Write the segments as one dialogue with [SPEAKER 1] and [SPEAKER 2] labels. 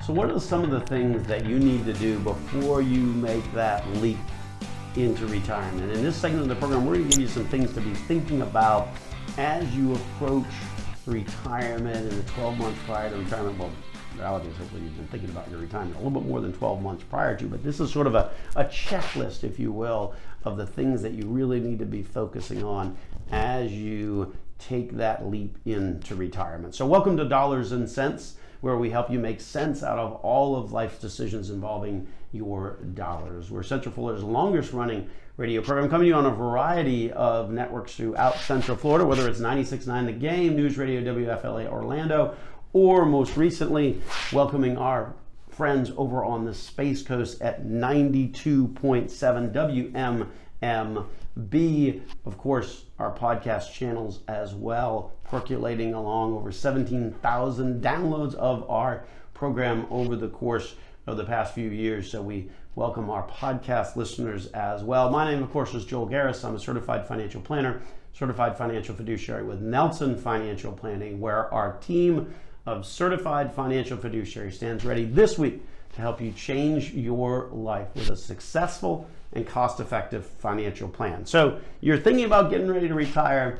[SPEAKER 1] So what are some of the things that you need to do before you make that leap into retirement? In this segment of the program, we're going to give you some things to be thinking about as you approach retirement in the 12 months prior to retirement. Well, the reality is hopefully you've been thinking about your retirement a little bit more than 12 months prior to, but this is sort of a checklist, if you will, of the things that you really need to be focusing on as you take that leap into retirement. So welcome to Dollars and Cents, where we help you make sense out of all of life's decisions involving your dollars. We're Central Florida's longest running radio program, coming to you on a variety of networks throughout Central Florida, whether it's 96.9 The Game, News Radio WFLA Orlando, or most recently welcoming our friends over on the Space Coast at 92.7 WMMB. Of course, our podcast channels as well, percolating along over 17,000 downloads of our program over the course of the past few years. So we welcome our podcast listeners as well. My name, of course, is Joel Garris. I'm a certified financial planner, certified financial fiduciary with Nelson Financial Planning, where our team of certified financial fiduciaries stands ready this week to help you change your life with a successful and cost-effective financial plan. So you're thinking about getting ready to retire.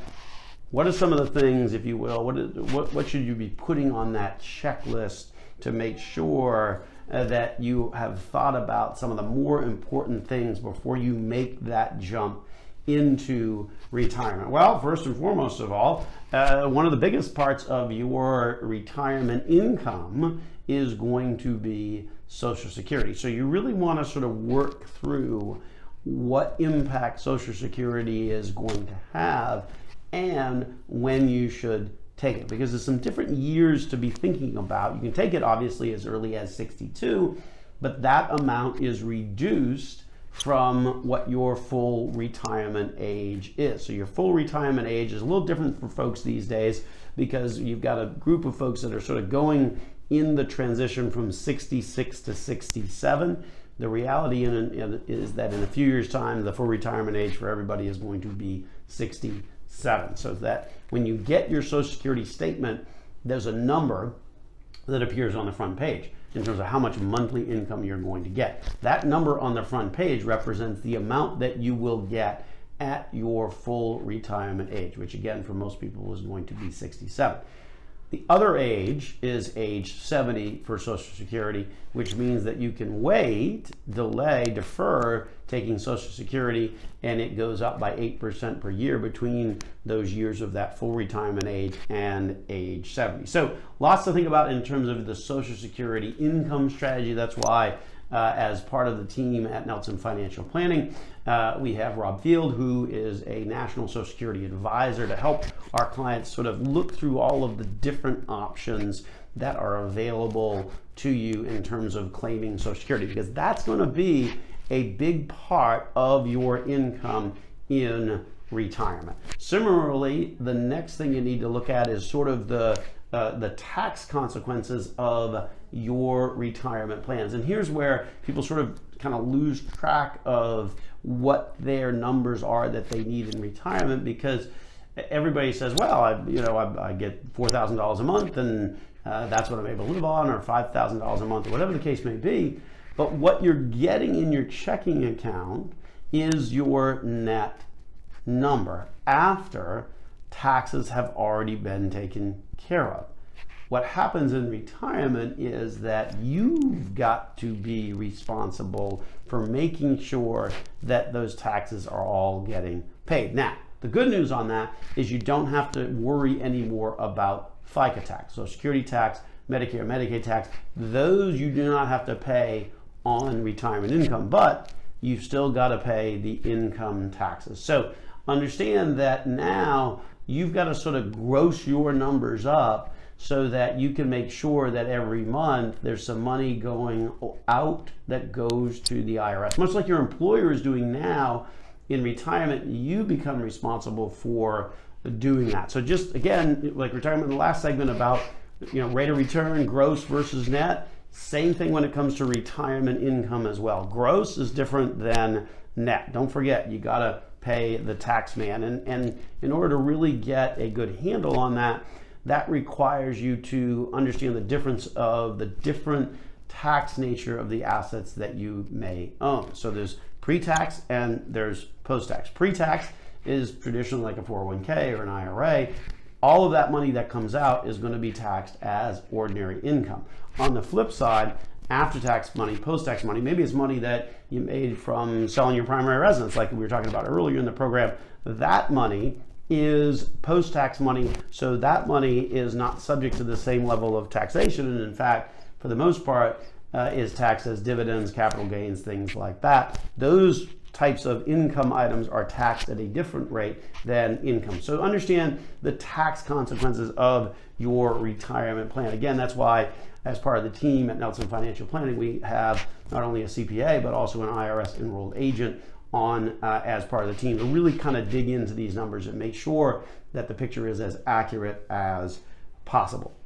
[SPEAKER 1] What are some of the things, if you will, what should you be putting on that checklist to make sure that you have thought about some of the more important things before you make that jump into retirement? Well, first and foremost of all, one of the biggest parts of your retirement income is going to be Social Security. So you really want to sort of work through what impact Social Security is going to have and when you should take it, because there's some different years to be thinking about. You can take it obviously as early as 62, but that amount is reduced from what your full retirement age is. So your full retirement age is a little different for folks these days because you've got a group of folks that are sort of going in the transition from 66 to 67. The reality is that in a few years' time, the full retirement age for everybody is going to be 67. So that when you get your Social Security statement, there's a number that appears on the front page in terms of how much monthly income you're going to get. That number on the front page represents the amount that you will get at your full retirement age, which again, for most people is going to be 67. The other age is age 70 for Social Security, which means that you can wait, delay, defer taking Social Security, and it goes up by 8% per year between those years of that full retirement age and age 70. So lots to think about in terms of the Social Security income strategy. That's why as part of the team at Nelson Financial Planning, we have Rob Field, who is a National Social Security advisor, to help our clients sort of look through all of the different options that are available to you in terms of claiming Social Security, because that's going to be a big part of your income in retirement. Similarly, the next thing you need to look at is sort of the tax consequences of your retirement plans. And here's where people sort of kind of lose track of what their numbers are that they need in retirement, because everybody says, well, I get $4,000 a month and that's what I'm able to live on, or $5,000 a month, or whatever the case may be. But what you're getting in your checking account is your net number after taxes have already been taken care of. What happens in retirement is that you've got to be responsible for making sure that those taxes are all getting paid. Now, the good news on that is you don't have to worry anymore about FICA tax, Social Security tax, Medicare, Medicaid tax. Those you do not have to pay on retirement income, but you've still got to pay the income taxes. So understand that now you've got to sort of gross your numbers up so that you can make sure that every month there's some money going out that goes to the IRS. Much like your employer is doing now in retirement, you become responsible for doing that. So just again, like retirement in the last segment about rate of return, gross versus net, same thing when it comes to retirement income as well. Gross is different than net. Don't forget, you gotta pay the tax man. And in order to really get a good handle on that, that requires you to understand the difference of the different tax nature of the assets that you may own. So there's pre-tax and there's post-tax. Pre-tax is traditionally like a 401k or an IRA. All of that money that comes out is going to be taxed as ordinary income. On the flip side, after-tax money, post-tax money, maybe it's money that you made from selling your primary residence, like we were talking about earlier in the program. That money is post-tax money, so that money is not subject to the same level of taxation, and in fact, for the most part, is taxed as dividends, capital gains, things like that. Those types of income items are taxed at a different rate than income. So understand the tax consequences of your retirement plan. Again, that's why as part of the team at Nelson Financial Planning, we have not only a CPA, but also an IRS enrolled agent on as part of the team to really kind of dig into these numbers and make sure that the picture is as accurate as possible.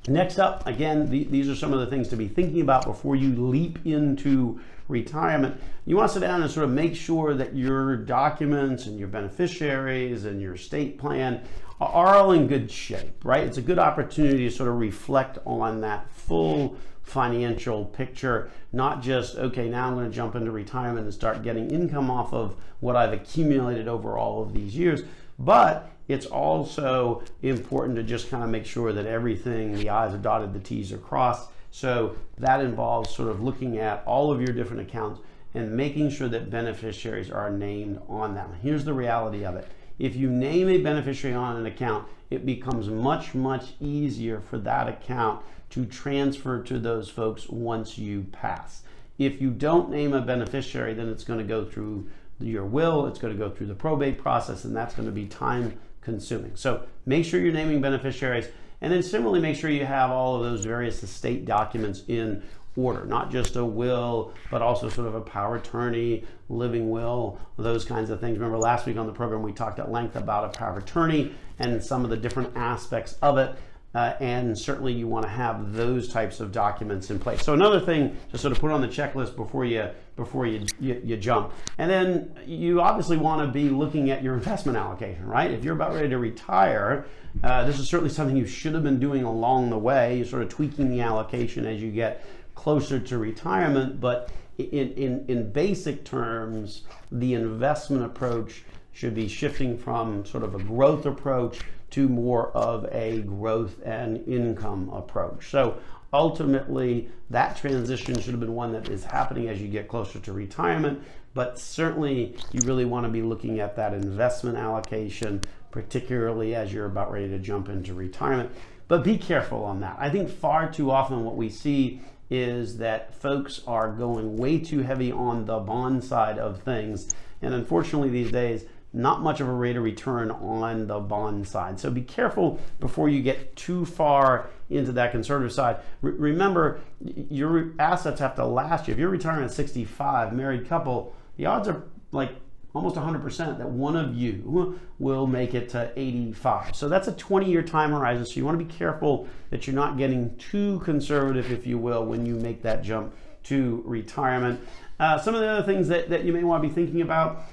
[SPEAKER 1] Next up, again, these are some of the things to be thinking about before you leap into retirement. You want to sit down and sort of make sure that your documents and your beneficiaries and your estate plan are all in good shape, right? It's a good opportunity to sort of reflect on that full financial picture, not just, okay, now I'm going to jump into retirement and start getting income off of what I've accumulated over all of these years, but it's also important to just kind of make sure that everything, the I's are dotted, the T's are crossed. So that involves sort of looking at all of your different accounts and making sure that beneficiaries are named on them. Here's the reality of it. If you name a beneficiary on an account, it becomes much, much easier for that account to transfer to those folks once you pass. If you don't name a beneficiary, then it's going to go through your will, it's going to go through the probate process, and that's going to be time consuming. So make sure you're naming beneficiaries, and then similarly make sure you have all of those various estate documents in order, not just a will, but also sort of a power of attorney, living will, those kinds of things. Remember last week on the program we talked at length about a power of attorney and some of the different aspects of it. And certainly you want to have those types of documents in place. So another thing to sort of put on the checklist before you jump. And then you obviously want to be looking at your investment allocation, right? If you're about ready to retire, this is certainly something you should have been doing along the way. You're sort of tweaking the allocation as you get closer to retirement. But in basic terms, the investment approach should be shifting from sort of a growth approach to more of a growth and income approach. So ultimately, that transition should have been one that is happening as you get closer to retirement, but certainly you really want to be looking at that investment allocation, particularly as you're about ready to jump into retirement. But be careful on that. I think far too often what we see is that folks are going way too heavy on the bond side of things. And unfortunately these days, not much of a rate of return on the bond side. So be careful before you get too far into that conservative side. Remember, your assets have to last you. If you're retiring at 65, married couple, the odds are like almost 100% that one of you will make it to 85. So that's a 20-year time horizon. So you want to be careful that you're not getting too conservative, if you will, when you make that jump to retirement. Some of the other things that you may want to be thinking about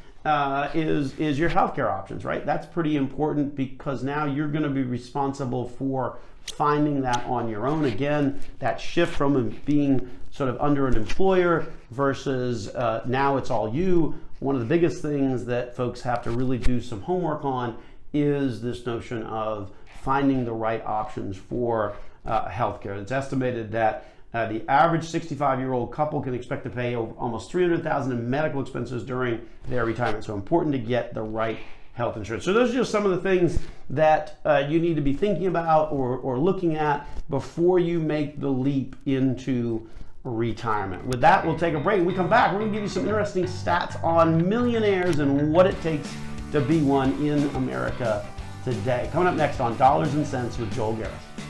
[SPEAKER 1] is your healthcare options, right? That's pretty important because now you're going to be responsible for finding that on your own. Again, that shift from being sort of under an employer versus now it's all you. One of the biggest things that folks have to really do some homework on is this notion of finding the right options for healthcare. It's estimated that the average 65-year-old couple can expect to pay almost $300,000 in medical expenses during their retirement. So important to get the right health insurance. So those are just some of the things that you need to be thinking about or looking at before you make the leap into retirement. With that, we'll take a break. When we come back, we're going to give you some interesting stats on millionaires and what it takes to be one in America today. Coming up next on Dollars and Cents with Joel Garris.